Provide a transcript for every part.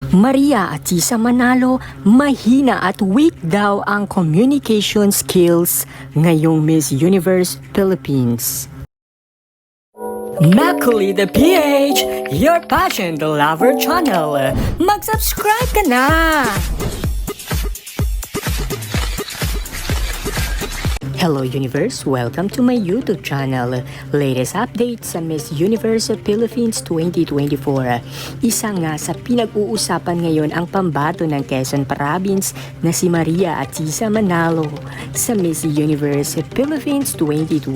Maria Atisa Manalo, mahina at weak daw ang communication skills ngayong Miss Universe Philippines. Macaulay the PH, your passion the lover channel. Mag-subscribe ka na! Hello Universe! Welcome to my YouTube channel. Latest update sa Miss Universe Philippines 2024. Isa nga sa pinag-uusapan ngayon ang pambato ng Quezon Province na si Maria Atisa Manalo sa Miss Universe Philippines 2024,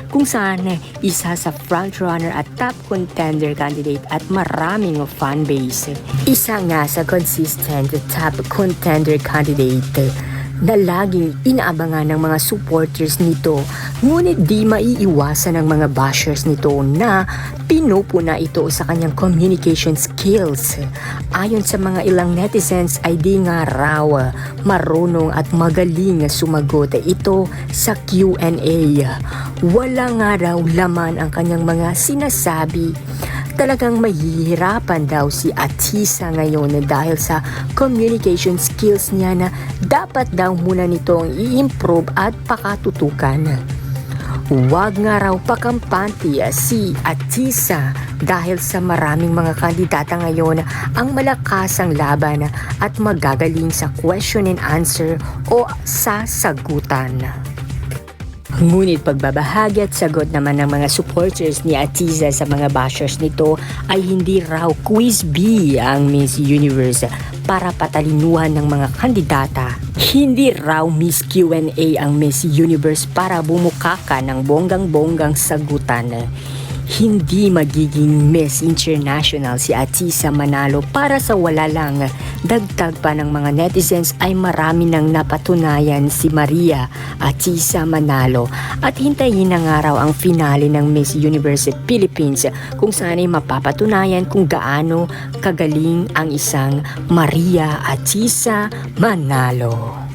kung saan isa sa frontrunner at top contender candidate at maraming fanbase. Isa nga sa consistent top contender candidate na laging inaabangan ng mga supporters nito, ngunit di maiiwasan ng mga bashers nito na pinupuna ito sa kanyang communication skills. Ayon sa mga ilang netizens ay di nga raw marunong at magaling sumagot ito sa Q&A. Wala nga raw laman ang kanyang mga sinasabi. Talagang mahihirapan daw si Atisa ngayon dahil sa communication skills niya na dapat daw muna nitong i-improve at pakatutukan. Huwag nga raw pakampante si Atisa dahil sa maraming mga kandidata ngayon ang malakas ang laban at magagaling sa question and answer o sa sagutan. Ngunit pagbabahagi at sagot naman ng mga supporters ni Atisa sa mga bashers nito ay hindi raw quiz bee ang Miss Universe para patalinuhan ng mga kandidata. Hindi raw Miss Q&A ang Miss Universe para bumukaka ng bonggang-bonggang sagutan. Hindi magiging Miss International si Atisa Manalo para sa wala lang. Dagdag pa ng mga netizens ay marami nang napatunayan si Maria Atisa Manalo at hintayin na nga raw ang finale ng Miss Universe Philippines kung saan ay mapapatunayan kung gaano kagaling ang isang Maria Atisa Manalo.